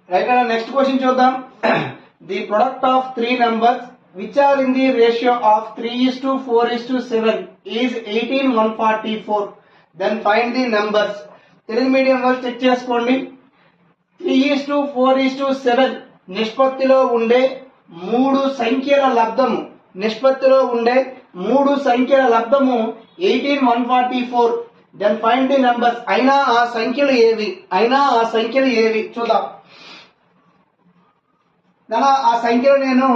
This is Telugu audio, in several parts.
రైట్ అన్న నెక్స్ట్ క్వశ్చన్ చూద్దాం. The product of 3 numbers which are in the ratio of 3:4:7 is 18:144. Then find the numbers. Telugu medium వాళ్ళు చెక్ చేసుకోండి. 3:4:7 నిష్పత్తిలో ఉండే మూడు సంఖ్యల లబ్ధము 18:144. Then find the numbers. అయినా ఆ సంఖ్యలు ఏవి చూద్దాం. ఆ సంఖ్యలు నేను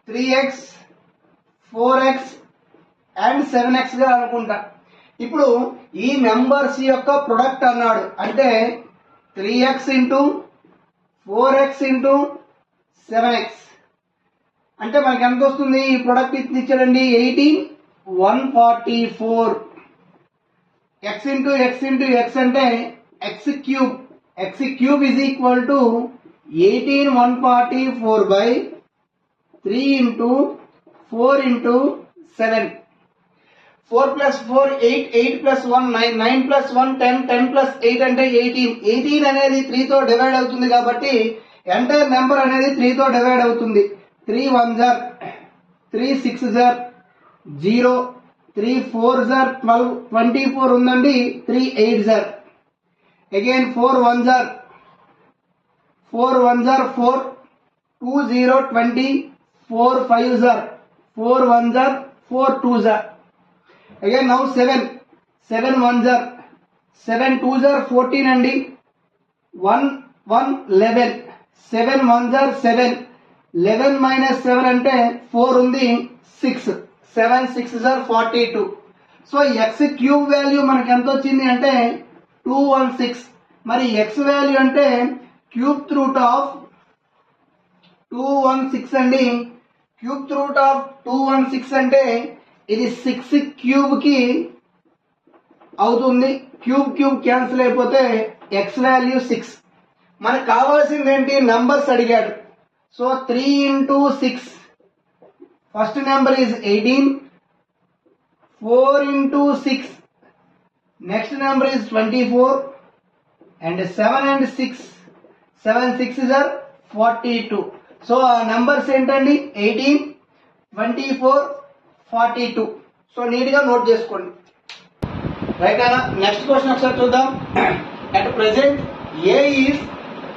3x 4x అండ్ 7x గా అనుకుంటా. ఇప్పుడు ఈ నెంబర్స్ యొక్క ప్రొడక్ట్ అన్నాడు అంటే 3x into 4x into 7x అంటే మనకి ఎంత వస్తుంది? ఈ ప్రొడక్ట్ ఇచ్చాడండి 18:144. x into x into x అంటే x cube is equal to 18:144 by 3 into 4 into 7. 4 plus 4 8, 8 plus 1 9, 9 plus 1 10, 10 plus 8 అంటే 18. 18 అనేది 3 తో డివైడ్ అవుతుంది కాబట్టి ఎంటైర్ నెంబర్ అనేది 3 తో డివైడ్ అవుతుంది. 3 1s are 3 6s are 0, 3 4s are 12, 24 ఉందండి. 3 8s are again 4 1s are 4 4, 2 0 20, 4 5s are 4 1s are 4 2s are. Again now 7 1s are 7 2s are 14 అండి. 1 1 11, 7 1s are 7, 11 minus 7 అంటే 4 ఉంది 6, 7 6s are 42. So x cube value మనకి ఎంత వచ్చింది అంటే 216. మరి x వాల్యూ అంటే క్యూబ్ రూట్ ఆఫ్ 216 అండి. క్యూబ్ రూట్ ఆఫ్ 216 అంటే ఇది 6 క్యూబ్ కి అవుతుంది. క్యూబ్ క్యాన్సిల్ అయిపోతే x వాల్యూ 6. మనకు కావాల్సింది ఏంటి? నంబర్స్ అడిగాడు. So 3 into 6 first number is 18. 4 into 6 next number is 24 and 7 and 6 7 6s are 42. So ఆ నెంబర్స్ ఏంటండి? 18 24 42. సో నీట్ గా నోట్ చేసుకోండి. రైట్ అన్న నెక్స్ట్ క్వశ్చన్ ఒకసారి చూద్దాం. At present A is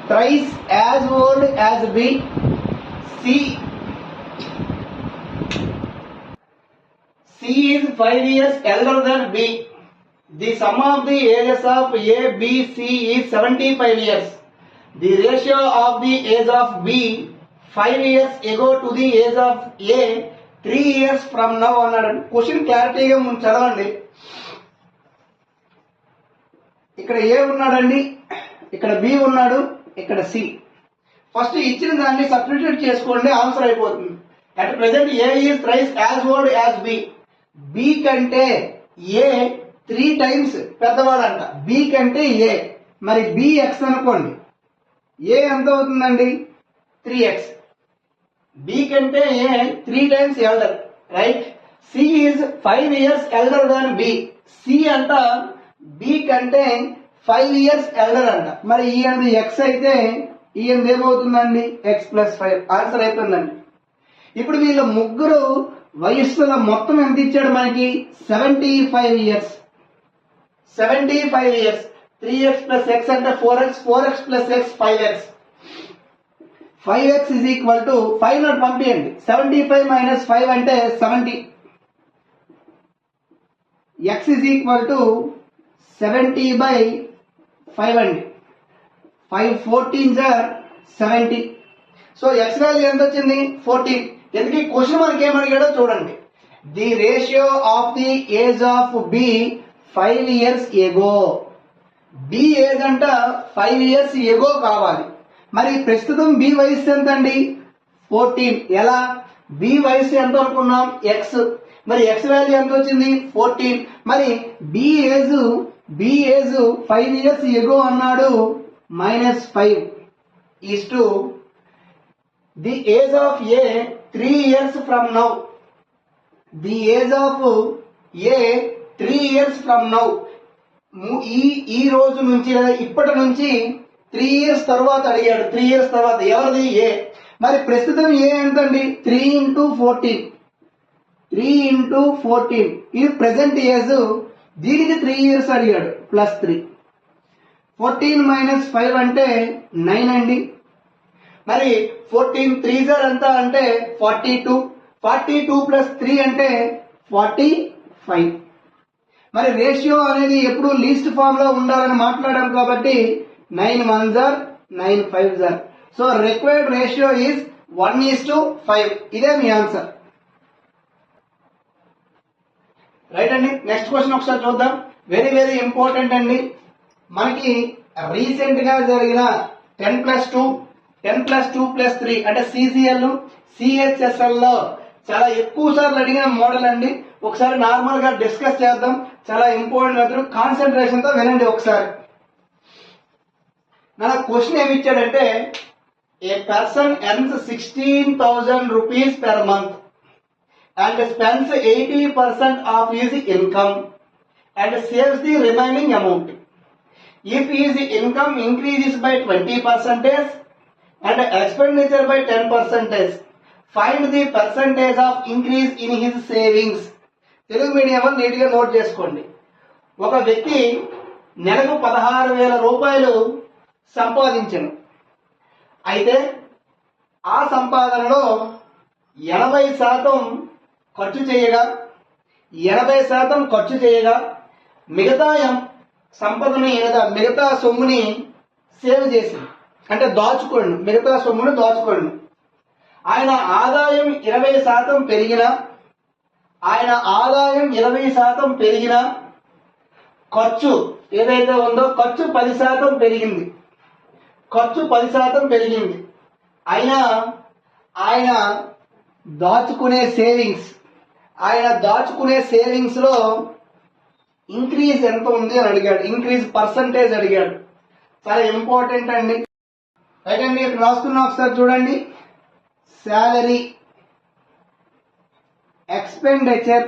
thrice as old as B. C is 5 years elder than B. The sum of the ages of A, B, C is 75 years. The ratio of the age of B 5 years ago to the age of A 3 years from now అన్నాడు. క్వశ్చన్ క్లారిటీగా ముందు చదవండి. ఇక్కడ ఏ ఉన్నాడండి, ఇక్కడ బి ఉన్నాడు, ఇక్కడ సి. ఫస్ట్ ఇచ్చిన దాన్ని సబ్స్టిట్యూట్ చేసుకోండి, ఆన్సర్ అయిపోతుంది. At present A is thrice as old as B. B కంటే ఏ 3 times పెద్దవాడంట. బి కంటే ఏ. మరి బి ఎక్స్ అనుకోండి. ఏ ఎంత అవుతుందండి? 3x. బి కంటే A 3 times elder. Right. C is 5 years elder than B. C అంట బి కంటే 5 years ఎల్డర్ అంట. మరి ఈయనది ఎక్స్ అయితే ఈయనది ఏమవుతుందండి? X plus 5. ఆన్సర్ అయిపోయిందండి. ఇప్పుడు వీళ్ళ ముగ్గురు వయస్సుల మొత్తం ఎంత ఇచ్చాడు మనకి? 75 years. 75 years. 3x plus x అంటే 4x, 4x plus x 5x. 5x is equal to 5 not పంపియండి. 75 minus 5 అంటే 70. x is equal to 70 by 5 అండి. 5 14s are 70. So x value ఎంత వచ్చింది? 14. ఎందుకు ఈ క్వశ్చన్ మనకి ఏమడిగాడో చూడండి. The ratio of the age of B 5 years ago. B age అంట 5 years ఎగో కావాలి. మరి ప్రస్తుతం బి వయసు ఎంత అండి? 14. ఎలా? బి వయసు ఎంత అనుకున్నాం? ఎక్స్. మరి ఎక్స్ వాల్యూ ఎంత వచ్చింది? 14. మరి బి ఏజ్ 5 years ఎగో అన్నాడు. -5 is to the age of A 3 years from now. The age of A 3 years from now. ఈ రోజు నుంచి ఇప్పటి నుంచి 3 years తర్వాత అడిగాడు. 3 years తర్వాత ఎవరిది? ఏ. మరి ప్రస్తుతం ఏ ఎంతండి? 3 into 14. 3 into 14 ఇది ప్రెసెంట్ ఏజ్. దీనికి 3 years అడిగాడు. ప్లస్ 3. 14 minus 5 అంటే 9 అండి. మరి 14 3s ఎంత అంటే 42. 42 plus 3 అంటే 45. మరి రేషియో అనేది ఎప్పుడు లీస్ట్ ఫామ్ లో ఉండాలని మాట్లాడాం కాబట్టి 9 1s are 9 5s are. So required ratio is 1:5. ఇదే మీ ఆన్సర్. రైట్ అండి. నెక్స్ట్ క్వశ్చన్ ఒకసారి చూద్దాం. వెరీ వెరీ ఇంపార్టెంట్ అండి. మనకి రీసెంట్ గా జరిగిన 10+2 10+2+3 అంటే సిసిఎల్ సిహెచ్ఎస్ఎల్ లో చాలా ఎక్కువ సార్లు అడిగిన మోడల్ అండి. ఒకసారి నార్మల్ గా డిస్కస్ చేద్దాం. చాలా ఇంపార్టెంట్ మెథడ్. కాన్సన్ట్రేషన్ తో వినండి ఒకసారి. నా క్వశ్చన్ ఏమి ఇచ్చాడంటే ఏ person earns 16,000 rupees per month and spends 80% of his income and saves the remaining amount. If his income increases by 20% and expenditure by 10%, find the percentage of increase in his savings. Telugu medium neat గా నోట్ చేసుకోండి. ఒక వ్యక్తి నెలకు 16,000 రూపాయలు సంపాదించను. అయితే ఆ సంపాదనలో 80% ఖర్చు చేయగా మిగతా సంపదని లేదా మిగతా సొమ్ముని సేవ్ చేసింది. అంటే దాచుకోండి, మిగతా సొమ్మును దాచుకోండి. ఆయన ఆదాయం 20% పెరిగినా ఖర్చు ఏదైతే ఉందో ఖర్చు 10% పెరిగింది. అయినా ఆయన దాచుకునే సేవింగ్స్ లో ఇంక్రీజ్ ఎంత ఉంది అని అడిగాడు. ఇంక్రీజ్ పర్సంటేజ్ అడిగాడు. చాలా ఇంపార్టెంట్ అండి. రైట్ అండి. ఇక్కడ రాసుకున్నా ఒకసారి చూడండి. Salary, expenditure,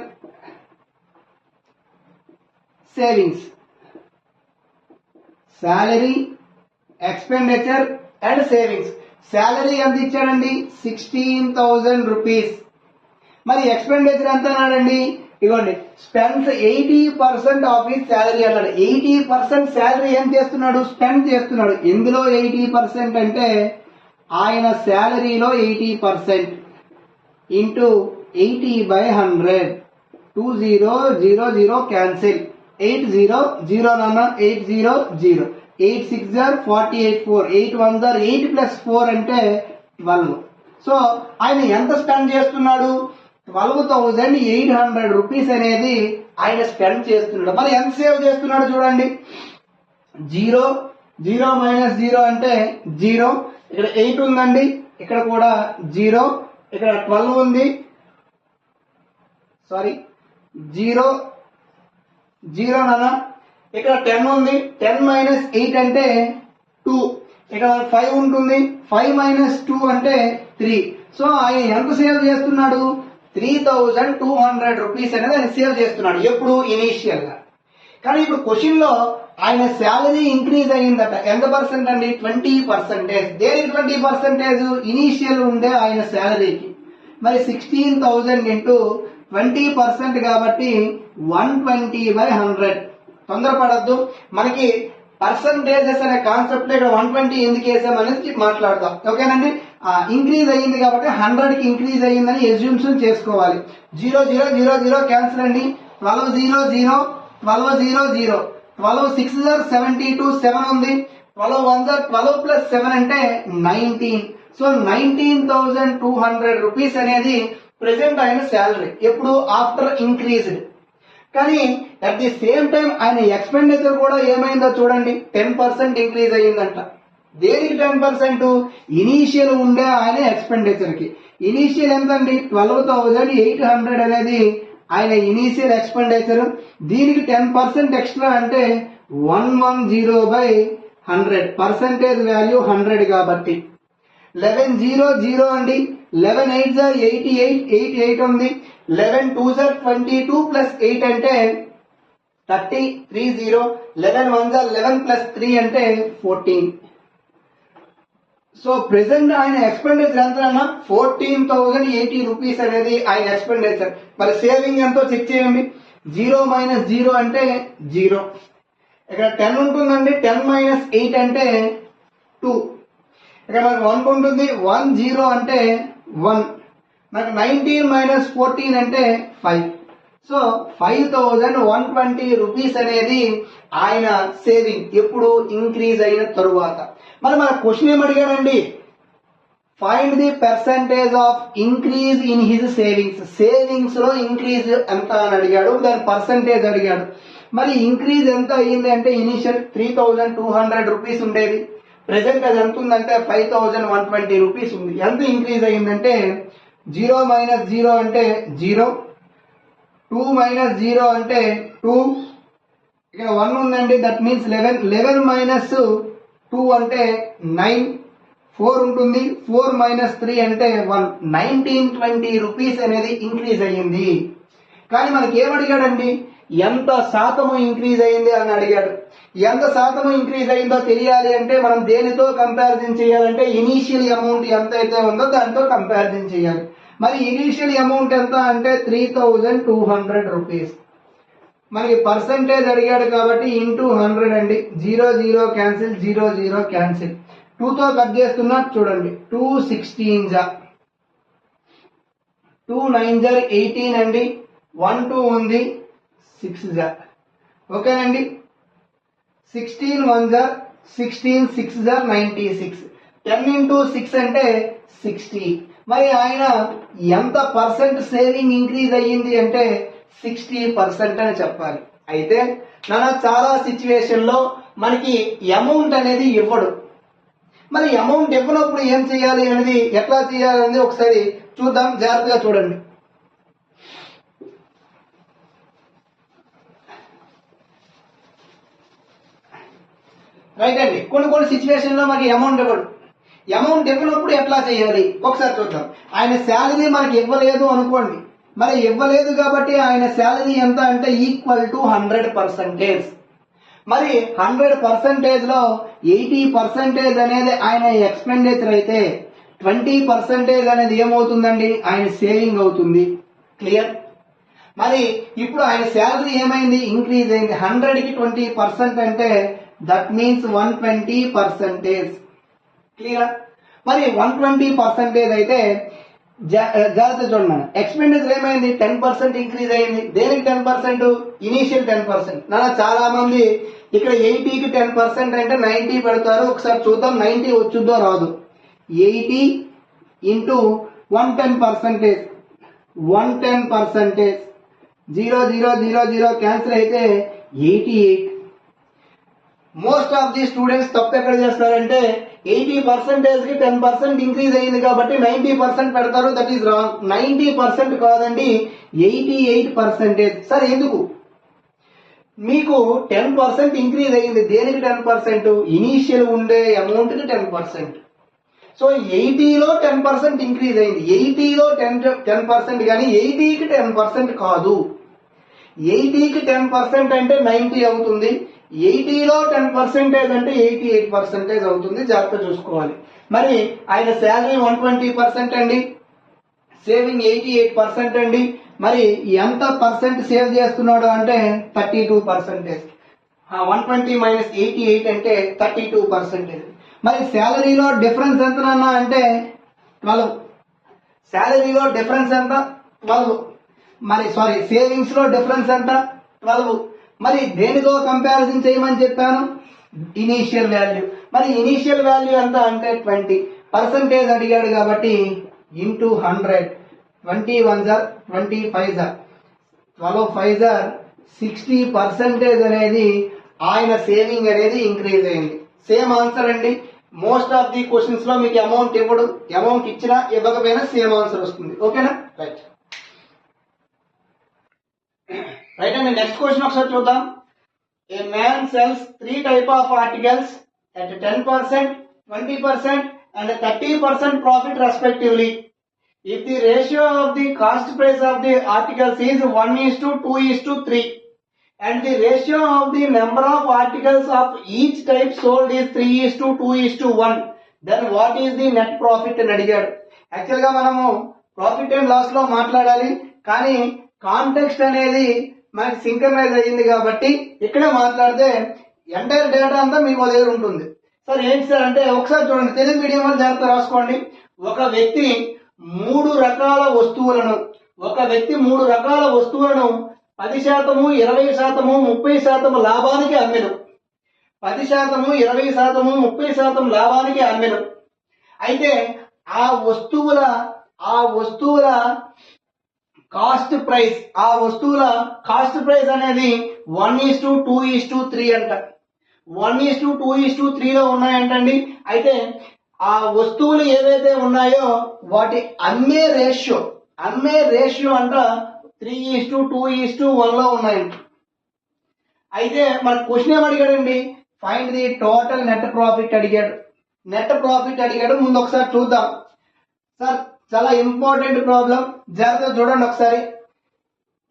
savings. Salary, expenditure and savings. Salary ఎంత ఇచ్చాడండి? 16,000 రూపీస్. మరి ఎక్స్పెండిచర్ ఎంత అన్నాడండి? ఇవ్వండి. స్పెండ్స్ 80% ఆఫ్ హిస్ శాలరీ అన్నాడు. 80% శాలరీ ఏం చేస్తున్నాడు? స్పెండ్ చేస్తున్నాడు. ఇందులో 80% అంటే ఆయన శాలరీలో 80% ఇంటూ 80/100. 2000 క్యాన్సిల్. 80 నాన్న 800. 8 6 are 48 4. 8 1s are 8 plus 4 అంటే 12. సో ఆయన ఎంత స్పెండ్ చేస్తున్నాడు? 12,800 రూపీస్ అనేది ఆయన స్పెండ్ చేస్తున్నాడు. మరి ఎంత సేవ్ చేస్తున్నాడు చూడండి. 0 minus 0 అంటే 0. ఇక్కడ 8 ఉందండి, ఇక్కడ కూడా 0, ఇక్కడ 12 ఉంది. సారీ 0 నాన్న. ఇక్కడ 10 ఉంది. 10 minus 8 అంటే 2. ఇక్కడ 5 ఉంటుంది. 5 minus 2 అంటే 3. సో ఆయన ఎంత సేవ్ చేస్తున్నాడు? 3,200 రూపీస్ అనేది ఆయన సేవ్ చేస్తున్నాడు. ఎప్పుడు? ఇనీషియల్ గా. కానీ ఇప్పుడు క్వశ్చన్ లో ఆయన శాలరీ ఇంక్రీజ్ అయ్యిందట. ఎంత పర్సెంట్ అండి? 20%. దేనికి 20%? ఇనీషియల్ ఉండే ఆయన శాలరీకి. మరి 16,000 ఇంటూ 20% కాబట్టి 120/100. తొందరపడద్దు. మనకి పర్సంటేజెస్ అనే కాన్సెప్ట్ ఇక్కడ 120 ఎందుకు వేసాం అనేది మాట్లాడతాం. ఓకేనండి. ఇంక్రీజ్ అయ్యింది కాబట్టి 100కి ఇంక్రీజ్ అయ్యిందని ఎస్యూమ్షన్ చేసుకోవాలి. 0 0 0 0 క్యాన్సిల్ అండి. 12 0 0 12 0 0 12 6 are 72 7 ఉంది. 12 1s are 12 plus 7 అంటే 19. సో 19,200 రూపీస్ అనేది ప్రెసెంట్ ఆయన శాలరీ. ఎప్పుడు? After increased. కానీ అట్ ది సేమ్ టైం ఆయన ఎక్స్పెండిచర్ కూడా ఏమైందో చూడండి. 10% ఇంక్రీజ్ అయ్యిందంట. దేనికి 10%? ఇనీషియల్ ఉండే ఆయన ఎక్స్పెండిచర్ కి. ఇనీషియల్ ఎంతండి? 12,800 అనేది ఆయన ఇనీషియల్ ఎక్స్పెండిచర్. దీనికి 10% ఎక్స్ట్రా అంటే 110/100. పర్సంటేజ్ వాల్యూ 100 కాబట్టి 11 0 0 అండి. 11 8s are 88. 8 ఉంది. 11 2s are 22 plus 8 అంటే 30 3 0. 11 1s are 11 plus 3 అంటే 14. సో ప్రెసెంట్ ఆయన ఎక్స్పెండిచర్ ఎంత అన్న 14,080 రూపీస్ అనేది ఆయన ఎక్స్పెండిచర్. మరి సేవింగ్ ఎంతో చెక్ చేయండి. 0 - 0 అంటే 0. ఇక్కడ 10 ఉంటుందండి. 10 - 8 అంటే 2. ఇక్కడ మనకు 1 ఉంటుంది. 1 0 అంటే 1. మనకు 19 - 14 అంటే 5. సో 5,120 రూపీస్ అనేది ఆయన సేవింగ్ ఎప్పుడు ఇంక్రీజ్ అయిన తరువాత. మరి మన క్వశ్చన్ ఏం అడిగాడండి? Find the percentage of increase in his savings. Savings లో ఇంక్రీజ్ ఎంత అని అడిగాడు, దాని పర్సంటేజ్ అడిగాడు. మరి ఇంక్రీజ్ ఎంత అయ్యింది అంటే ఇనిషియల్ 3,200 రూపీస్ ఉండేది, ప్రెసెంట్ అది ఎంత ఉందంటే 5,120 రూపీస్ ఉంది. ఎంత ఇంక్రీజ్ అయ్యిందంటే 0 - 0 అంటే 0, 2 - 0 అంటే 2, ఇక్కడ 1 ఉందండి, దట్ మీన్స్ 11. 11 - 2 అంటే 9, 4 ఉంటుంది. 4 - 3 అంటే 1. 1920 రూపీస్ అనేది ఇంక్రీజ్ అయ్యింది. కానీ మనకి ఏమడిగాడండి? ఎంత శాతము ఇంక్రీజ్ అయ్యింది అని అడిగాడు. ఎంత శాతము ఇంక్రీజ్ అయిందో తెలియాలి అంటే మనం దేనితో కంపారిజన్ చేయాలంటే ఇనీషియల్ అమౌంట్ ఎంత అయితే ఉందో దాంతో కంపారిజన్ చేయాలి. మరి ఇనీషియల్ అమౌంట్ ఎంత అంటే 3,200 రూపీస్. మనకి పర్సంటేజ్ అడిగాడు కాబట్టి ఇంటూ 100 అండి. 0 0 క్యాన్సిల్, 0 0 క్యాన్సిల్. 2తో కట్ చేస్తున్నా చూడండి. 2 16 జా, 2 9 జా 18 అండి. 1 2 ఉంది, 6 జా. ఓకేనండి. 16 1 జా 16, 6 జా 96. 10 × 6 అంటే 60. మరి ఆయన ఎంత పర్సెంట్ సేవింగ్ ఇంక్రీజ్ అయ్యింది అంటే 60% అని చెప్పాలి. అయితే చాలా సిచ్యువేషన్ లో మనకి అమౌంట్ అనేది ఇవ్వడు. మరి అమౌంట్ ఇవ్వనప్పుడు ఏం చేయాలి అనేది, ఎట్లా చేయాలి అనేది ఒకసారి చూద్దాం. జాగ్రత్తగా చూడండి. రైట్ అండి. కొన్ని సిచ్యువేషన్ లో మనకి అమౌంట్ ఇవ్వడు. అమౌంట్ ఇవ్వనప్పుడు ఎట్లా చేయాలి ఒకసారి చూద్దాం. ఆయన శాలరీ మనకి ఇవ్వలేదు అనుకోండి. మరి ఇవ్వలేదు కాబట్టి ఆయన శాలరీ ఎంత అంటే ఈక్వల్ టు 100%. మరి 100% లో 80% అనేది ఆయన ఎక్స్పెండిచర్ అయితే 20% అనేది ఏమవుతుందండి? ఆయన సేవింగ్ అవుతుంది. క్లియర్? మరి ఇప్పుడు ఆయన శాలరీ ఏమైంది? ఇంక్రీజ్ అయింది. 100కి 20% అంటే దట్ మీన్స్ 120%. క్లియర్? మరి 120% అయితే జాగ్రత్త చూడండి. ఎక్స్పెండిచర్ ఏమైంది? 10% ఇంక్రీజ్ అయింది. దేనికి 10%? ఇనీషియల్ 10%. చాలా మంది ఇక్కడ 80కి 10% అంటే 90 పెడతారు. ఒకసారి చూద్దాం 90 వచ్చుద్దో రాదు. 80 × 110%, 110%. 0 0 0 0 క్యాన్సిల్ అయితే 88. మోస్ట్ ఆఫ్ ది స్టూడెంట్స్ తప్పు ఎక్కడ చేస్తారంటే 80% కి 10% ఇంక్రీజ్ అయింది కాబట్టి 90% పెడతారు. That is wrong. 90% కాదండి, 88%. సరే ఎందుకు? మీకు 10% ఇంక్రీజ్ అయింది. దేనికి 10%? ఇనీషియల్ ఉండే అమౌంట్ కి 10%. సో 80లో 10% ఇంక్రీజ్ అయింది. 80లో 10% కానీ 80కి 10% కాదు. 80కి 10% అంటే 90 అవుతుంది. 80లో 10% అంటే 88% అవుతుంది. జాగ్రత్త చూసుకోవాలి. మరి ఆయన శాలరీ 120% అండి, సేవింగ్ 88% అండి. మరి ఎంత పర్సెంట్ సేవ్ చేస్తున్నాడు అంటే 32%. 120 - 88 అంటే 32%. మరి శాలరీలో డిఫరెన్స్ ఎంతనన్నా అంటే 12. శాలరీలో డిఫరెన్స్ ఎంత? 12. మరి సేవింగ్స్ లో డిఫరెన్స్ ఎంత? 12. మరి దేనితో కంపారిజన్ చేయమని చెప్పాను? Initial value. మరి ఇనీషియల్ వాల్యూ ఎంత అంటే 20%. అడిగాడు కాబట్టి ఇంటూ 100. 20 1 జా 25 జా 12 5 జా 60% అనేది ఆయన సేవింగ్ అనేది ఇంక్రీజ్ అయింది. సేమ్ ఆన్సర్ అండి. మోస్ట్ ఆఫ్ ది క్వశ్చన్స్ లో మీకు అమౌంట్ ఇవ్వడు. అమౌంట్ ఇచ్చినా ఇవ్వకపోయినా సేమ్ ఆన్సర్ వస్తుంది. ఓకేనా? రైట్ రైట్ అండి. నెక్స్ట్ క్వశ్చన్ ఒకసారి చూద్దాం. ఏ man cells 3 type of articles at 10%, 20% and 30% profit respectively. If the ratio of the cost price of the articles is 1:2:3 and the ratio of the number of articles of each type sold is 3:2:1, then what is the net profit అని అడిగాడు. యాక్చువల్ గా మనము ప్రాఫిట్ అండ్ లాస్ లో మాట్లాడాలి, కానీ కాంటెక్స్ట్ అనేది మనకి సింక్రనైజ్ అయ్యింది కాబట్టి ఇక్కడ మాట్లాడితే ఎంటైర్ డేటా అంతా మీకు దగ్గర ఉంటుంది. సార్ ఏంటి సార్ అంటే ఒకసారి చూడండి, తెలుగు మీడియం వాళ్ళు జాగ్రత్త రాసుకోండి. ఒక వ్యక్తి మూడు రకాల వస్తువులను 10%, 20%, 30% లాభానికి అమ్మెను. 10%, 20%, 30% లాభానికి అమ్మెను. అయితే ఆ వస్తువుల కాస్ట్ ప్రైస్ అనేది 1:2:3 అంట. 1:2:3లో ఉన్నాయంటండి. అయితే ఆ వస్తువులు ఏవైతే ఉన్నాయో వాటి అమ్మే రేషియో అంట 3:2:1లో ఉన్నాయంట. అయితే మన క్వశ్చన్ ఏం అడిగాడండి, find the total net profit అడిగాడు. ముందు ఒకసారి చూద్దాం సార్, చాలా ఇంపార్టెంట్ ప్రాబ్లం, జాగ్రత్తగా చూడండి ఒకసారి.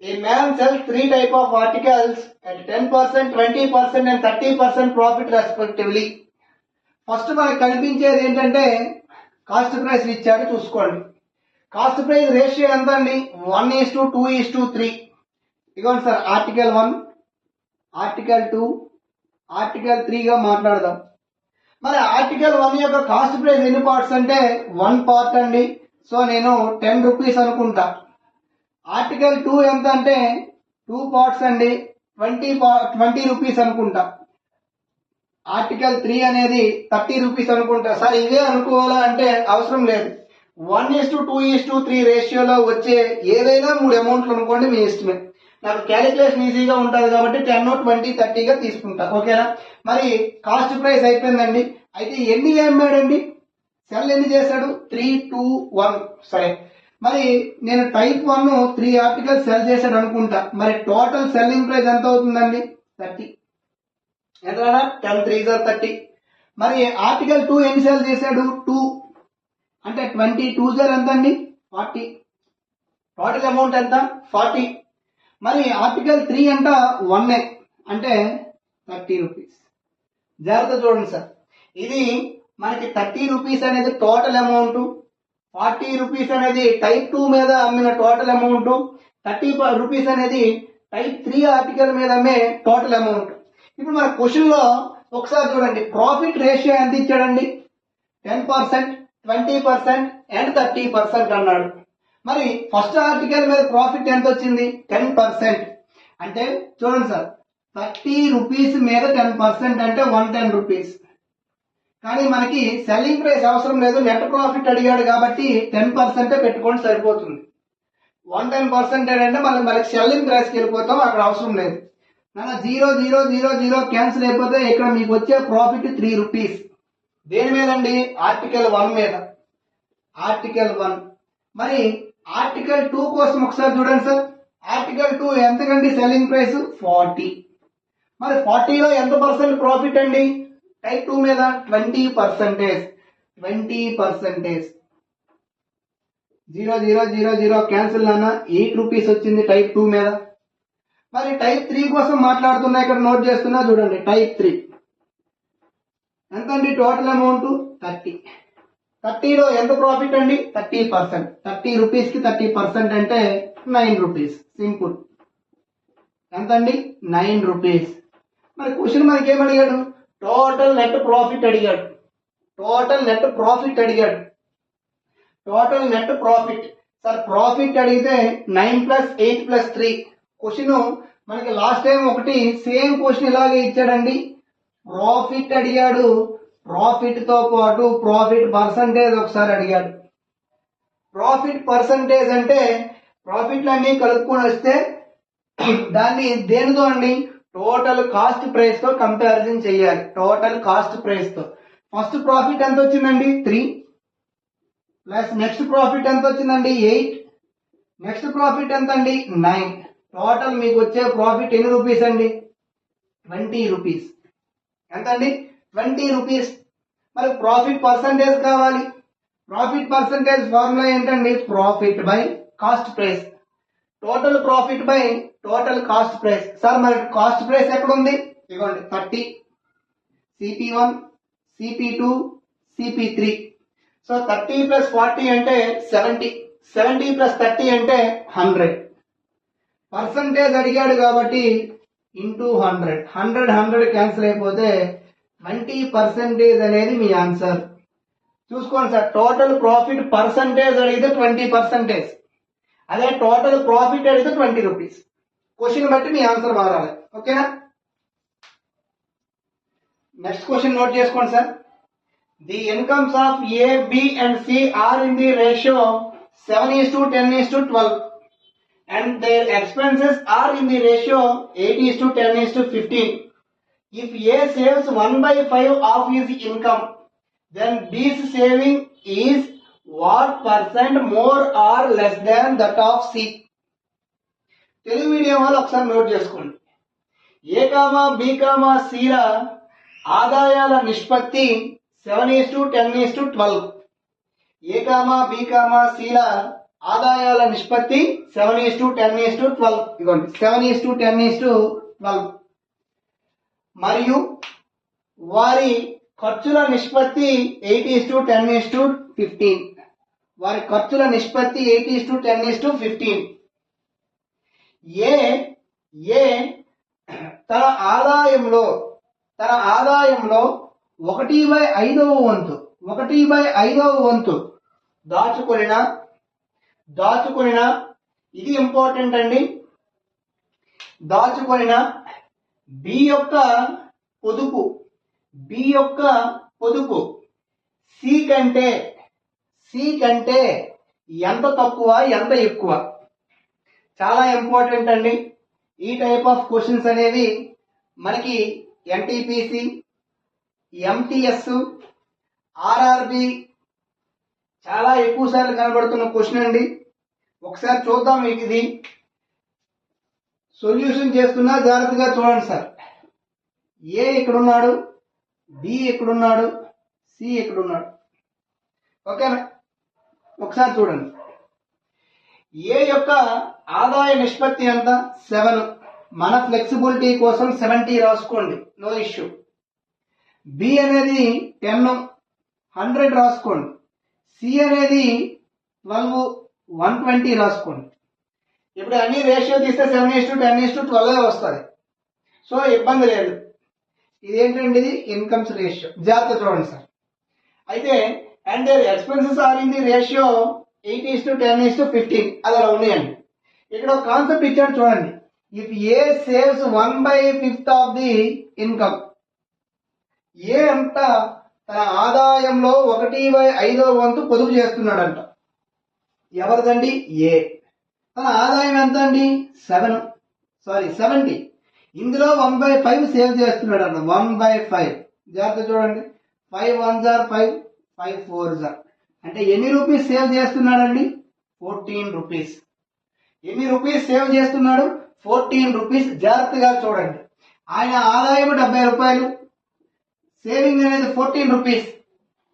A man sells 3 type of articles at 10%, 20% and 30% profit respectively. First మనకు కనిపించేది ఏంటంటే కాస్ట్ ప్రైస్ ఇచ్చాడు, చూసుకోండి. కాస్ట్ ప్రైస్ రేషియో ఎంత అండి, 1:2:3. ఇదిగోండి సార్, ఆర్టికల్ 1, ఆర్టికల్ 2, ఆర్టికల్ 3గా మాట్లాడదాం. మరి ఆర్టికల్ 1 యొక్క కాస్ట్ ప్రైస్ ఎన్ని పార్ట్స్ అంటే 1 పార్ట్ అండి. సో నేను 10 రూపీస్ అనుకుంటా. ఆర్టికల్ 2 ఎంత అంటే 2 పార్ట్స్ అండి, 20 రూపీస్ అనుకుంటా. ఆర్టికల్ 3 అనేది 30 రూపీస్ అనుకుంటా. సార్ ఇవే అనుకోవాలా అంటే అవసరం లేదు. 1:2:3 రేషియోలో వచ్చే ఏదైనా 3 అమౌంట్లు అనుకోండి, మీ ఇష్టమే. నాకు క్యాలిక్యులేషన్ ఈజీగా ఉంటుంది కాబట్టి 10, 20, 30గా తీసుకుంటా, ఓకేనా. మరి కాస్ట్ ప్రైస్ అయిపోయిందండి. అయితే ఎన్ని అమ్మాడండి, సెల్ ఎన్ని చేశాడు, 3, 2, 1. సరే, మరి నేను టైప్ 1 3 ఆర్టికల్ సెల్ చేశాడు అనుకుంటా. మరి టోటల్ సెల్లింగ్ ప్రైస్ ఎంత అవుతుందండి, 30. ఎంత, 10 3s are 30. మరి ఆర్టికల్ 2 ఎన్ని సెల్ చేశాడు, 2 అంటే 20 2s are ఎంత అండి, 40. టోటల్ అమౌంట్ ఎంత, 40. మరి ఆర్టికల్ 3 అంట 1 అంటే 30 రూపీస్. జాగ్రత్త చూడండి సార్, ఇది మనకి 30 రూపీస్ అనేది టోటల్ అమౌంట్, 40 రూపీస్ అనేది టైప్ 2 మీద అమ్మిన టోటల్ అమౌంట్, 30 రూపీస్ అనేది టైప్ 3 ఆర్టికల్ మీద అమ్మే టోటల్ అమౌంట్. ఇప్పుడు మన క్వశ్చన్ లో ఒకసారి చూడండి, ప్రాఫిట్ రేషియో ఎంత ఇచ్చాడండి, 10%, 20% అండ్ 30% అన్నాడు. మరి ఫస్ట్ ఆర్టికల్ మీద ప్రాఫిట్ ఎంత వచ్చింది, 10%. అంటే చూడండి సార్, 30 రూపీస్ మీద 10% అంటే 110 రూపీస్. కానీ మనకి సెల్లింగ్ ప్రైస్ అవసరం లేదు, నెట్ ప్రాఫిట్ అడిగాడు కాబట్టి 10% పెట్టుకోండి సరిపోతుంది. 110% అంటే మనకి సెల్లింగ్ ప్రైస్కి వెళ్ళిపోతాం, అక్కడ అవసరం లేదు. 0 0 0 0 క్యాన్సిల్ అయిపోతే ఇక్కడ మీకు వచ్చే ప్రాఫిట్ 3 రూపీస్. దేని మీద అండి, ఆర్టికల్ 1 మీద. ఆర్టికల్ 1. మరి ఆర్టికల్ 2 కోసం ఒకసారి చూడండి సార్. ఆర్టికల్ 2 ఎంతకండి సెల్లింగ్ ప్రైస్, 40. మరి 40లో ఎంత పర్సెంట్ ప్రాఫిట్ అండి, టైప్ 2 మీద 20%. 20%. 0 0 0 0 క్యాన్సిల్ అన్న 8 రూపీస్ వచ్చింది టైప్ 2 మీద. మరి టైప్ 3 కోసం మాట్లాడుతున్నా, ఇక్కడ నోట్ చేస్తున్నా చూడండి. టైప్ 3 ఎంత అండి, టోటల్ అమౌంట్ 30. 30లో ఎంత ప్రాఫిట్ అండి, 30%. 30 రూపీస్ కి 30% అంటే 9 రూపీస్. సింపుల్. ఎంత అండి, 9 రూపీస్. మరి క్వశ్చన్ మనకి ఏం అడిగాడు, టోటల్ నెట్ ప్రాఫిట్ అడిగాడు. Total net profit. Sir profit అడిగితే 9 + 8 + 3. క్వశ్చన్ మనకి లాస్ట్ టైం ఒకటి సేమ్ క్వశ్చన్ ఇలాగే ఇచ్చాడండి. ప్రాఫిట్ అడిగాడు, ప్రాఫిట్ తో పాటు ప్రాఫిట్ పర్సంటేజ్ ఒకసారి అడిగాడు. ప్రాఫిట్ పర్సంటేజ్ అంటే ప్రాఫిట్లు అన్ని కలుపుకొని వస్తే దాన్ని దేనితో అండి, టోటల్ కాస్ట్ ప్రైస్ తో కంపారిజన్ చేయాలి. టోటల్ కాస్ట్ ప్రైస్ తో ఫస్ట్ ప్రాఫిట్ ఎంత వచ్చిందండి, 3 ప్లస్ నెక్స్ట్ ప్రాఫిట్ ఎంత వచ్చిందండి, 8. నెక్స్ట్ ప్రాఫిట్ ఎంత అండి, 9. టోటల్ మీకు వచ్చే ప్రాఫిట్ ఎన్ని రూపీస్ అండి, 20 రూపీస్. ఎంత అండి, 20 రూపీస్. మరి ప్రాఫిట్ పర్సంటేజ్ కావాలి. ప్రాఫిట్ పర్సంటేజ్ ఫార్ములా ఏంటండి, profit by cost price. Total profit by total cost price. Sir మరి కాస్ట్ ప్రైస్ ఎక్కడ ఉంది, ఇదిగోండి 30. CP1, CP2, CP3. So 30 plus 40 అంటే 70. 70 ప్లస్ 30 అంటే 100. పర్సంటేజ్ అడిగాడు కాబట్టి ఇంటూ 100. 100 క్యాన్సిల్ అయిపోతే 20% అనేది మీ ఆన్సర్. చూసుకోండి సార్, టోటల్ ప్రాఫిట్ పర్సంటేజ్ అడిగితే 20%, అదే టోటల్ ప్రాఫిట్ అడిగితే 20 రూపీస్. క్వశ్చన్ బట్టి మీ ఆన్సర్ మారాలి. ఓకేనా? నెక్స్ట్ క్వశ్చన్ నోట్ చేసుకోండి sir. The incomes of A, B and C are in the ratio 7:10:12 and their expenses are in the ratio 8:10:15. If A saves 1/5 of his income, then B's saving is what percent more or less than that of C? Telugu medium వాళ్ళు ఒకసారి నోట్ చేసుకోండి. A, B, C ల ఆదాయాల నిష్పత్తి 7:10:12. A, B, C ల ఆదాయాల నిష్పత్తి 7:10:12. ఇదిగోండి 7:10:12. మరియు వారి ఖర్చుల నిష్పత్తి 8:10:15. వారి ఖర్చుల నిష్పత్తి 8:10:15. ఏ తన ఆదాయంలో 1/5 వంతు దాచుకొనిన ఇది ఇంపార్టెంట్ అండి, దాచుకొనిన బి యొక్క పొదుపు సి కంటే ఎంత తక్కువ ఎంత ఎక్కువ? చాలా ఇంపార్టెంట్ అండి. ఈ టైప్ ఆఫ్ క్వశ్చన్స్ అనేవి మనకి NTPC, MTS, RRB చాలా ఎక్కువ సార్లు కనబడుతున్న క్వశ్చన్ అండి. ఒకసారి చూద్దాం. మీకు ఇది సొల్యూషన్ చేస్తున్నా జాగ్రత్తగా చూడండి సార్. ఏ ఎక్కడున్నాడు, బి ఎక్కడున్నాడు, సి ఎక్కడున్నాడు? ఓకేనా? ఒకసారి చూడండి. ఏ యొక్క ఆదాయ నిష్పత్తి ఎంత? 7. మన ఫ్లెక్సిబిలిటీ కోసం 70 రాసుకోండి, నో ఇష్యూ. బి అనేది 10, 100 రాసుకోండి. సి అనేది 12, 120 రాసుకోండి. ఇప్పుడు అన్ని రేషియో తీస్తే 7:10:12 వస్తుంది. సో ఇబ్బంది లేదు. ఇదేంటండి? ఇది ఇన్కమ్స్ రేషియో. జాగ్రత్త చూడండి సార్. అయితే and their expenses are in the ratio 8:10:15. అలా ఉన్నాయండి. ఇక్కడ ఒక కాన్సెప్ట్ ఇచ్చాడు చూడండి. If A saves 1/5 of the income, A అంతా తన ఆదాయంలో 1/5 వంతు పొదుపు చేస్తున్నాడంట. ఎవరిదండి? ఏ. తన ఆదాయం ఎంత అండి? 70. ఇందులో 1/5 సేవ్ చేస్తున్నాడంట. 1/5. జాగ్రత్త చూడండి. 5 1s are 5, 5 4s are. అంటే ఎన్ని రూపీస్ సేవ్ చేస్తున్నాడండి? 14 రూపీస్. ఎన్ని రూపీస్ సేవ్ చేస్తున్నాడు? 14 రూపీస్. జాగ్రత్తగా చూడండి. ఆయన ఆదాయం 70 రూపాయలు, సేవింగ్ అనేది 14 రూపీస్.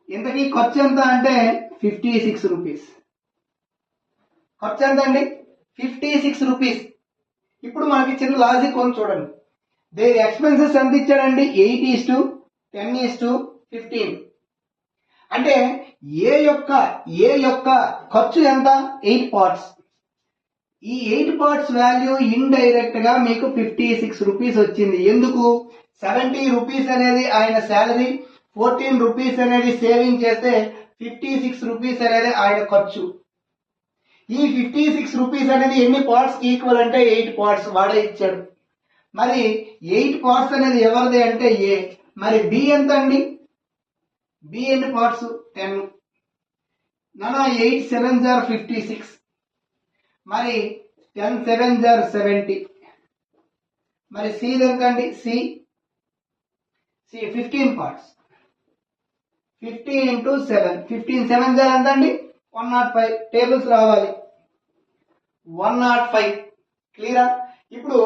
ఇంతకీ ఖర్చు ఎంత అంటే 56 రూపీస్. ఖర్చు ఎంత అండి? 56 రూపీస్. ఇప్పుడు మనకి చిన్న లాజిక్ ఉంది చూడండి. దేని ఎక్స్పెన్సెస్ ఎంత ఇచ్చాడండి? 8:10:15. అంటే ఏ యొక్క ఖర్చు ఎంత? 8 పార్ట్స్. ఈ 8 పార్ట్స్ వాల్యూ ఇండైరెక్ట్ గా మీకు 56 రూపీస్ వచ్చింది. ఎందుకు? 70 రూపీస్ అనేది ఆయన శాలరీ, 14 రూపీస్ అనేది సేవింగ్ చేస్తే 56 రూపీస్ అనేది ఆయన ఖర్చు. ఈ 56 రూపీస్ అనేది ఎన్ని పార్ట్స్ కి ఈక్వల్ అంటే 8 పార్ట్స్. వాడే ఇచ్చాడు. మరి 8 పార్ట్స్ అనేది ఎవరిది అంటే ఏ. మరి బి ఎంత అండి? బి ఎన్ని పార్ట్స్? 10. 8 7s are 56. మరి 10 7s are 70. మరి సి ఎంత అండి? C 15 parts. 15 into 7. 15 7s are ఎంత అండి? 105. టేబుల్స్ రావాలి. 105. క్లియరా? ఇప్పుడు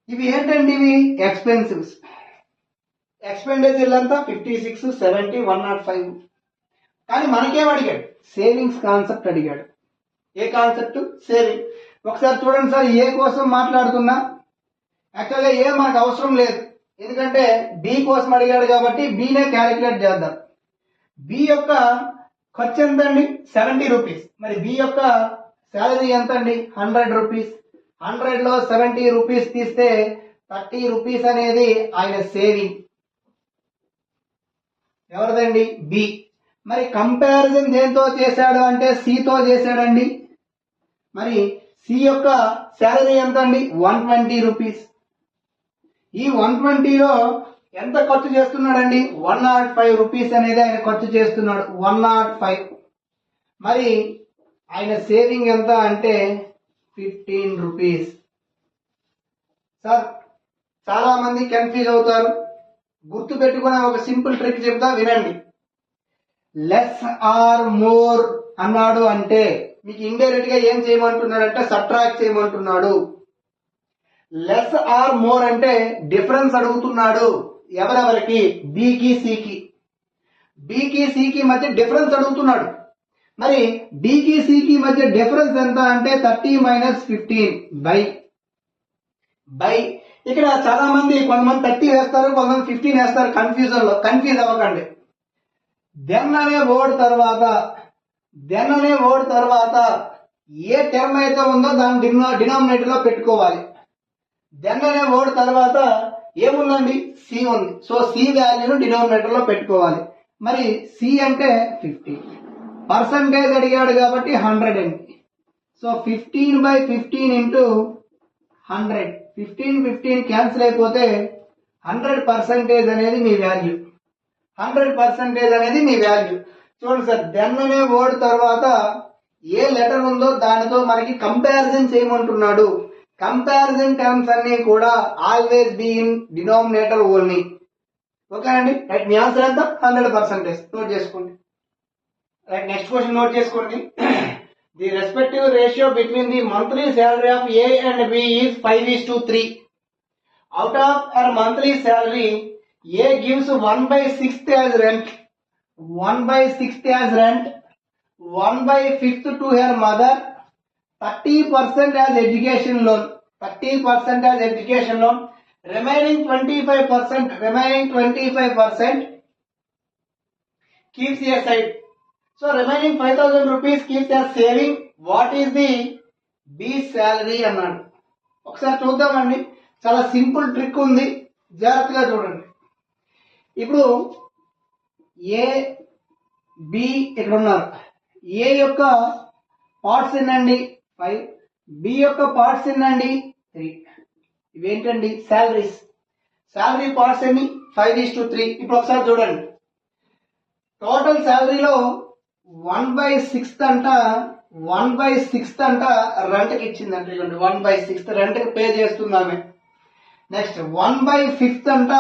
ఇవి ఏంటండి? ఇవి ఎక్స్పెన్సివ్స్. ఎక్స్పెండిచర్లు అంతా 56, 70, 105. కానీ మనకేం అడిగాడు? సేవింగ్స్ కాన్సెప్ట్ అడిగాడు. ఏ కాన్సెప్ట్? సేవింగ్. ఒకసారి చూడండి సార్. ఏ కోసం మాట్లాడుతున్నా, యాక్చువల్గా ఏ మనకు అవసరం లేదు, ఎందుకంటే బి కోసం అడిగాడు కాబట్టి బీనే క్యాలిక్యులేట్ చేద్దాం. బి యొక్క ఖర్చు ఎంత అండి 70 రూపీస్. మరి బి యొక్క శాలరీ ఎంత అండి 100 రూపీస్. 100లో 70 రూపీస్ తీస్తే 30 రూపీస్ అనేది ఆయన సేవింగ్. ఎవరిదండి బి. మరి కంపారిజన్ దేంతో చేశాడు అంటే సితో చేశాడండి. మరి సి యొక్క శాలరీ ఎంత అండి 120 రూపీస్. ఈ 120లో ఎంత ఖర్చు చేస్తున్నాడండి 105 రూపీస్ అనేది ఆయన ఖర్చు చేస్తున్నాడు 105. మరి ఆయన సేవింగ్ ఎంత అంటే 15 రూపీస్. సార్ చాలా మంది కన్ఫ్యూజ్ అవుతారు. గుర్తు పెట్టుకునే ఒక సింపుల్ ట్రిక్ చెప్తా వినండి. లెస్ ఆర్ మోర్ అన్నాడు అంటే మీకు ఇండైరెక్ట్ గా ఏం చేయమంటున్నాడంటే సబ్ట్రాక్ట్ చేయమంటున్నాడు. లెస్ ఆర్ మోర్ అంటే డిఫరెన్స్ అడుగుతున్నాడు. ఎవరెవరికి బికి సికి. బికి సికి మధ్య డిఫరెన్స్ అడుగుతున్నాడు. మరి బికి సికి మధ్య డిఫరెన్స్ ఎంత అంటే 30 - 15 బై ఇక్కడ చాలా మంది కొంతమంది 30 వేస్తారు, కొంతమంది 15 వేస్తారు. కన్ఫ్యూజ్ అవ్వకండి. దెన్ అనే వర్డ్ తర్వాత ఏ టర్మ్ అయితే ఉందో దాని డినామినేటర్ లో పెట్టుకోవాలి. దెన్ అనే వర్డ్ తర్వాత ఏముందండి సి ఉంది. సో సి వాల్యూను డినామినేటర్ లో పెట్టుకోవాలి. మరి సి అంటే 50. పర్సంటేజ్ అడిగాడు కాబట్టి 100 అండి. So 15/15 into 100. 15 క్యాన్సిల్ అయిపోతే 100% అనేది మీ వాల్యూ. 100% అనేది మీ వాల్యూ. చూడండి సార్, దెన్ అనే వర్డ్ తర్వాత ఏ లెటర్ ఉందో దానితో మనకి కంపారిజన్ చేయమంటున్నాడు. కంపారిజన్ టర్మ్స్ అన్ని కూడా always be in denominator only. ఓకేనండి. రైట్, మీ ఆన్సర్ ఎంత 100%. నోట్ చేసుకోండి. రైట్, నెక్స్ట్ క్వశ్చన్ నోట్ చేసుకోండి. The respective ratio between the monthly salary of A and B is 5:3. Out of her monthly salary A gives 1/6 as rent, 1/6 as rent, 1/5 to her mother, 30% as education loan, 30% as education loan, remaining 25% keeps aside. So remaining 5,000 rupees keeps as saving. What is the B salary అన్నాడు. ఒకసారి చూద్దామండి. చాలా సింపుల్ ట్రిక్ ఉంది, జాగ్రత్తగా చూడండి. ఇప్పుడు ఏ బి ఇక్కడ ఉన్నారు. ఏ యొక్క పార్ట్స్ ఎన్నండి 5, బి యొక్క పార్ట్స్ ఎన్నండి 3. ఇవేంటండి శాలరీస్. శాలరీ పార్ట్స్ ఎన్ని 5:3. ఇప్పుడు ఒకసారి చూడండి. టోటల్ శాలరీలో 1/6 అంట రెంట్కి ఇచ్చిందంట. 1/6 రెంట్కి పే చేస్తున్నామే. నెక్స్ట్ 1/5 అంట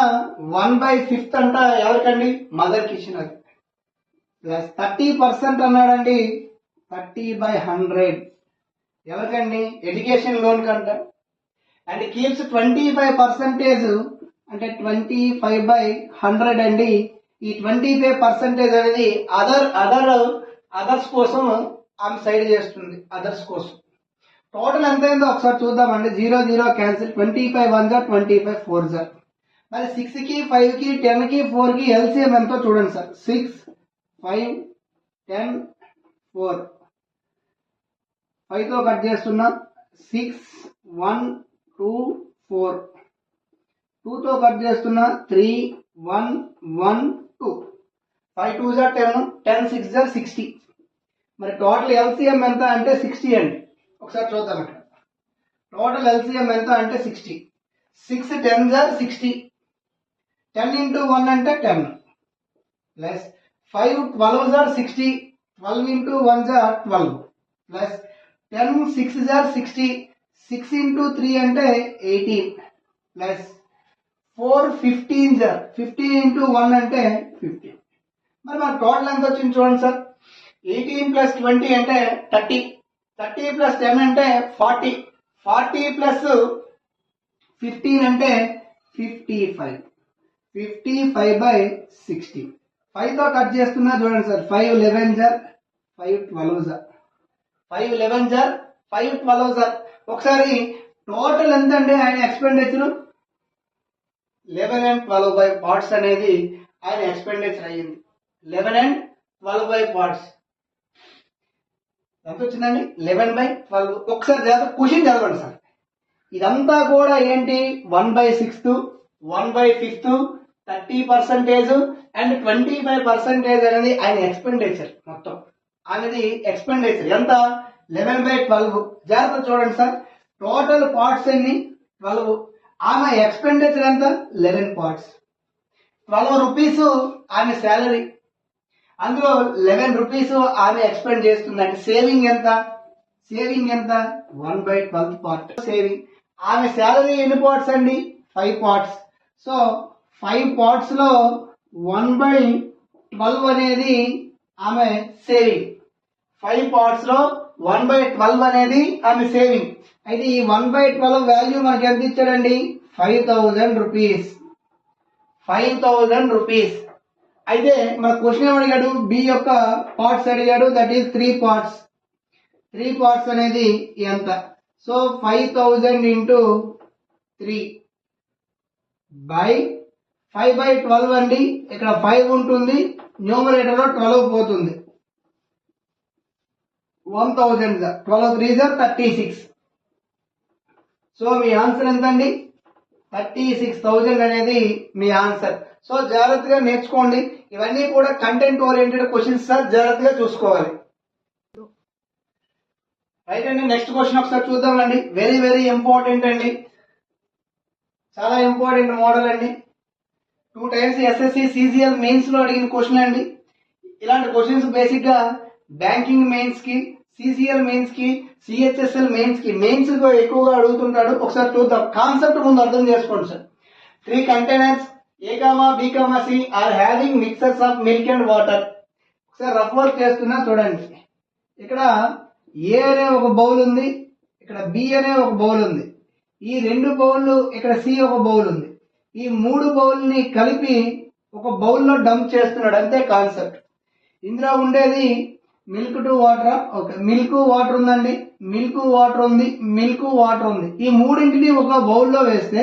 ఎవరికండి మదర్కి ఇచ్చినది. ప్లస్ 30% అన్నాడండి 30/100 ఎవరికండి ఎడ్యుకేషన్ లోన్ కంట. అండ్ కీప్స్ 25% అంటే 25/100 అండి. ఈ 25% అనేది అదర్స్ కోసం ఆమె సైడ్ చేస్తుంది. అదర్స్ కోసం టోటల్ ఎంత అయిందో ఒకసారి చూద్దామండి. 0 0 క్యాన్సిల్. 25 1 25 4 మరి 6కి 5కి 10కి 4కి ఎల్సిఎం ఎంతో చూడండి సార్. 6 5 10 4 5తో కట్ చేస్తున్నా 6 1 2 4 2తో కట్ చేస్తున్నా 3 1 1 2 5 2 10 10 6 60. మరి టోటల్ ఎల్సిఎం ఎంత అంటే 60 అండి. ఒకసారి చూద్దాం. ఇక్కడ టోటల్ ఎల్సిఎం ఎంత అంటే 60. 6 10 60. 10 into 1 అంటే 10 ప్లస్ 5 12 60. 12 into 1 12 plus 10 6 60. 6 into 3 అంటే 18 ప్లస్ 4 15 15 into 1 అంటే 15. మరి మన టోటల్ ఎంత వచ్చింది చూడండి సార్. 18 + 20 అంటే 30. 30 + 10 అంటే 40. 40 + 15 అంటే 55. 55/60. 5తో కట్ చేస్తున్నా చూడండి సార్. 5 11 5 12 5 11 5 12. ఒకసారి టోటల్ ఎంత అండి ఆయన ఎక్స్పెండిచర్ 11 and 12 బై పార్ట్స్ అనేది ఆయన ఎక్స్పెండిచర్ అయ్యింది. 11 and 12 పార్ట్స్ ఎంత వచ్చిందండి 11/12. ఒకసారి క్వశ్చన్ చదవండి సార్. ఇదంతా కూడా ఏంటి 1/6, 1/5, 30% అండ్ 25% అనేది ఆయన ఎక్స్పెండిచర్. మొత్తం అనేది ఎక్స్పెండిచర్ ఎంత 11/12. జాగ్రత్త చూడండి సార్. టోటల్ పార్ట్స్ ఎన్ని 12. ఆమె ఎక్స్పెండిచర్ ఎంత 11 పార్ట్స్. 12 రూపీస్ ఆమె శాలరీ, అందులో 11 రూపీస్ ఆమె ఎక్స్పెండ్ చేస్తుందంటే సేవింగ్ ఎంత 1/12 పార్ట్ సేవింగ్. ఆమె శాలరీ ఎన్ని పార్ట్స్ అండి 5 పార్ట్స్. సో 5 పార్ట్స్ లో 1/12 అనేది ఆమె సేవింగ్. 5 పార్ట్స్ లో 1/12 అనేది ఆమె సేవింగ్. అయితే ఈ 1/12 వాల్యూ మనకి ఎంత ఇచ్చాడండి 5,000 రూపీస్. 5,000 రూపీస్. అయితే మన క్వశ్చన్ ఏమడిగాడు బి యొక్క పార్ట్స్ అడిగాడు, దట్ ఈస్ 3 పార్ట్స్. 3 పార్ట్స్ అనేది ఎంత? సో 5,000 ఇంటూ 3 బై 5/12 అండి. ఇక్కడ 5 ఉంటుంది, న్యూమరేటర్ లో 12 పోతుంది. 1000 12 3 36. సో మీ ఆన్సర్ ఎంతండి 36,000 అనేది మీ ఆన్సర్. సో జాగ్రత్తగా నేర్చుకోండి. ఇవన్నీ కూడా కంటెంట్ ఓరియంటెడ్ క్వశ్చన్స్ సార్, జాగ్రత్తగా చూసుకోవాలి. రైట్ అండి. నెక్స్ట్ క్వశ్చన్ ఒకసారి చూద్దామండి. వెరీ వెరీ ఇంపార్టెంట్ అండి, చాలా ఇంపార్టెంట్ మోడల్ అండి. 2 times ఎస్ఎస్సి సిజిఎల్ మెయిన్స్ లో అడిగిన క్వశ్చన్ అండి. ఇలాంటి క్వశ్చన్స్ బేసిక్ గా బ్యాంకింగ్ మెయిన్స్ కి, సిసిఎల్ మెయిన్స్ కి, సిహెచ్ఎస్ఎల్ మెయిన్స్ కి ఎక్కువగా అడుగుతుంటాడు. ఒకసారి చూద్దాం. కాన్సెప్ట్ ముందు అర్థం చేసుకోండి sir. 3 containers A, B, C are having mixers of milk and water. ఒకసారి రఫ్ వర్క్ చేస్తున్నా చూడండి. ఇక్కడ ఏ అనే ఒక బౌల్ ఉంది, ఇక్కడ బి అనే ఒక బౌల్ ఉంది, ఈ 2 బౌళ్ళు, ఇక్కడ సి ఒక బౌల్ ఉంది. ఈ 3 బౌల్ని కలిపి ఒక బౌల్లో డంప్ చేస్తున్నాడు, అంతే కాన్సెప్ట్. ఇందులో ఉండేది milk to water. Okay, milk water ఉందండి, మిల్క్ వాటర్ ఉంది, మిల్క్ వాటర్ ఉంది. ఈ మూడింటిని ఒక బౌల్లో వేస్తే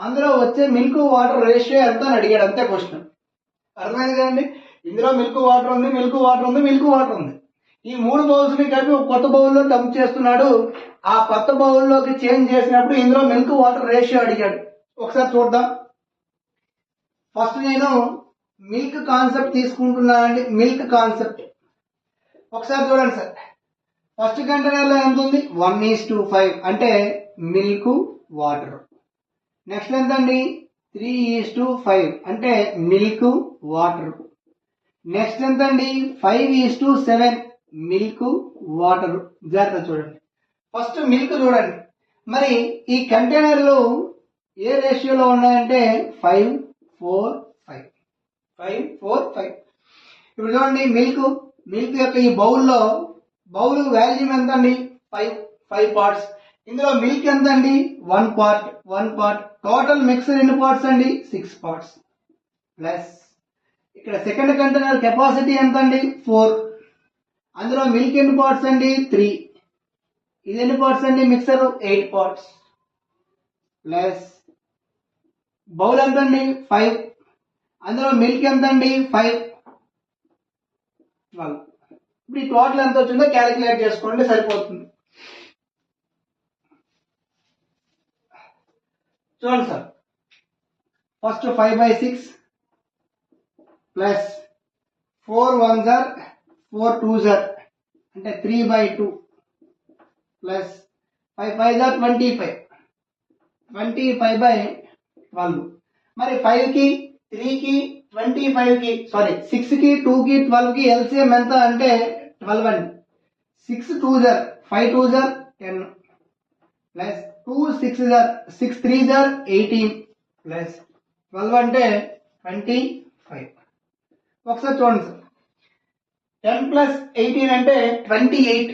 అందులో వచ్చే మిల్క్ వాటర్ రేషియో ఎంత అని అడిగాడు, అంతే క్వశ్చన్. అర్థమైంది కదండి. ఇందులో మిల్క్ వాటర్ ఉంది, మిల్క్ వాటర్ ఉంది, మిల్క్ వాటర్ ఉంది. ఈ 3 బౌల్స్ ని కలిపి ఒక కొత్త బౌల్లో డంప్ చేస్తున్నాడు. ఆ కొత్త బౌల్లోకి చేంజ్ చేసినప్పుడు ఇందులో మిల్క్ వాటర్ రేషియో అడిగాడు. ఒకసారి చూద్దాం. ఫస్ట్ నేను మిల్క్ కాన్సెప్ట్ తీసుకుంటున్నానండి. మిల్క్ కాన్సెప్ట్ ఒకసారి చూడండి సార్. ఫస్ట్ కంటైనర్ లో ఎంత ఉంది 1:5 అంటే మిల్క్ వాటర్. నెక్స్ట్ ఎంత అండి 3:5 అంటే మిల్క్ వాటర్. నెక్స్ట్ ఎంత అండి 5:7 మిల్క్ వాటర్. జాగ్రత్త చూడండి. ఫస్ట్ మిల్క్ చూడండి. మరి ఈ కంటైనర్లు ఏ రేషియోలో ఉన్నాయంటే 5:4:5. 5:4:5. ఇప్పుడు చూడండి మిల్క్ యొక్క ఈ బౌల్ వాల్యూమ్ ఎంత అండి 5 పార్ట్స్. ఇందులో మిల్క్ ఎంత అండి 1 పార్ట్. టోటల్ మిక్సర్ ఎన్ని పార్ట్స్ అండి 6 పార్ట్స్. ప్లస్ ఇక్కడ సెకండ్ కంటైనర్ కెపాసిటీ ఎంత అండి 4. అందులో మిల్క్ ఎన్ని పార్ట్స్ అండి 3. ఇది ఎన్ని పార్ట్స్ అండి మిక్సర్ 8 పార్ట్స్. ప్లస్ బౌల్ ఎంత అండి 5. అందులో మిల్క్ ఎంత అండి 5, 12. ఇప్పుడు ఈ టోటల్ ఎంత వచ్చిందో క్యాలిక్యులేట్ చేసుకోండి, సరిపోతుంది. చూడండి sir. First 5/6 plus 4 1s are 4 2s are అంటే 3/2 ప్లస్ 5 5s are 25. 25/12. మరి 5 కి 3 కి 25 కి 6 కి 2 కి 12 కి ఎల్సిఎం ఎంత అంటే 12 అండి. 6 2s are 5 2s are 10 plus 2 6s are 6 3s are 18 plus 12 అంటే 25. ఒకసారి చూడండి సార్. 10 ప్లస్ 18 అంటే 28.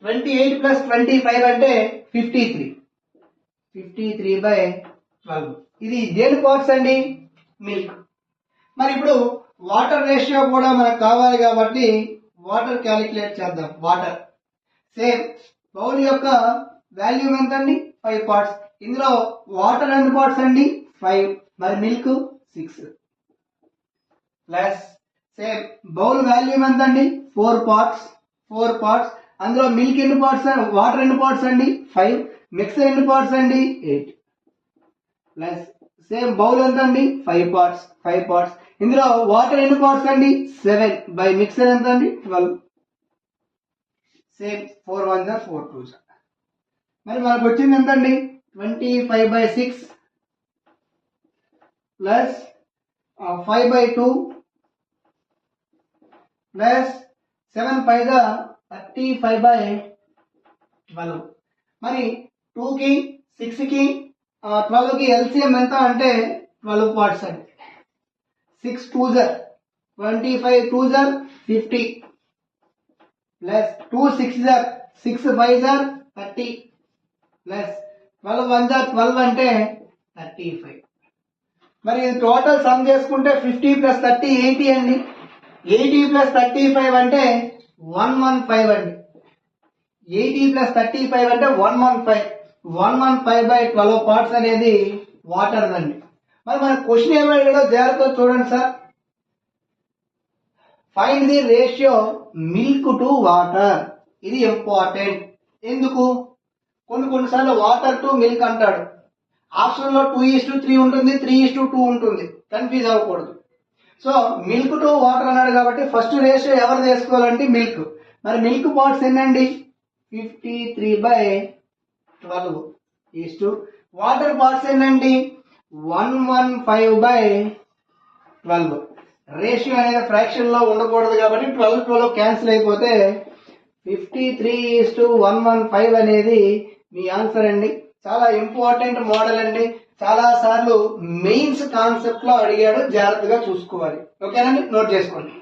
28 ప్లస్ 25 అంటే 53. 53/12. ఇది దేని పార్ట్స్ అండి మిల్క్. మరి ఇప్పుడు వాటర్ రేషియో కూడా మనకు కావాలి కాబట్టి వాటర్ క్యాలిక్యులేట్ చేద్దాం. వాటర్ సేమ్ బౌల్ యొక్క వాల్యూమ్ ఎంత అండి 5 పార్ట్స్. ఇందులో వాటర్ ఎన్ని పార్ట్స్ అండి 5. మరి milk 6 plus same bowl volume ఎంత అండి 4 పార్ట్స్ అందులో మిల్క్ ఎన్ని పార్ట్స్ వాటర్ ఎన్ని పార్ట్స్ అండి 5 మిక్సర్ ఎన్ని పార్ట్స్ అండి 8 ప్లస్ సేమ్ బౌల్ ఎంత అండి 5 పార్ట్స్ ఇందులో వాటర్ ఎన్ని పార్ట్స్ అండి 7 బై మిక్సర్ ఎంత అండి 12 సేమ్ 4 1 4 2 మరి మనకు వచ్చింది ఎంత అండి 25/6 ప్లస్ 5/2 ప్లస్ 7 5 35/12 మరి 2 కి 6 కి 12 కి ఎల్సిఎం ఎంత అంటే 12 పార్ట్స్ అండి 6 2 25 2 50 ప్లస్ 2 6 6 5 30 ప్లస్ 12 1 12 అంటే 35 మరి టోటల్ సమ్ చేసుకుంటే 50 ప్లస్ 30 80 అండి 80 ప్లస్ 35 అంటే 115 అండి 80 ప్లస్ 35 అంటే 115/12 పార్ట్స్ అనేది వాటర్ అండి మరి మన క్వశ్చన్ ఏమైనా జాగ్రత్తగా చూడండి sir find the ratio milk to water ఇది ఇంపార్టెంట్ ఎందుకు కొన్నిసార్లు వాటర్ టు మిల్క్ అంటాడు ఆప్షన్ లో 2:3 ఉంటుంది 3:2 ఉంటుంది కన్ఫ్యూజ్ అవ్వకూడదు సో మిల్క్ టు వాటర్ అన్నాడు కాబట్టి ఫస్ట్ రేషియో ఎవరు తీసుకోవాలంటే మిల్క్ మరి మిల్క్ పార్ట్స్ ఎన్నండి 53/12 వాటర్ పార్ట్స్ ఎన్నండి 115/12 రేషియో అనేది ఫ్రాక్షన్ లో ఉండకూడదు కాబట్టి 12 క్యాన్సిల్ అయిపోతే 53:115 అనేది మీ ఆన్సర్ అండి చాలా ఇంపార్టెంట్ మోడల్ అండి చాలా సార్లు మెయిన్స్ కాన్సెప్ట్ లో అడిగాడు జాగ్రత్తగా చూసుకోవాలి ఓకేనండి నోట్ చేసుకోండి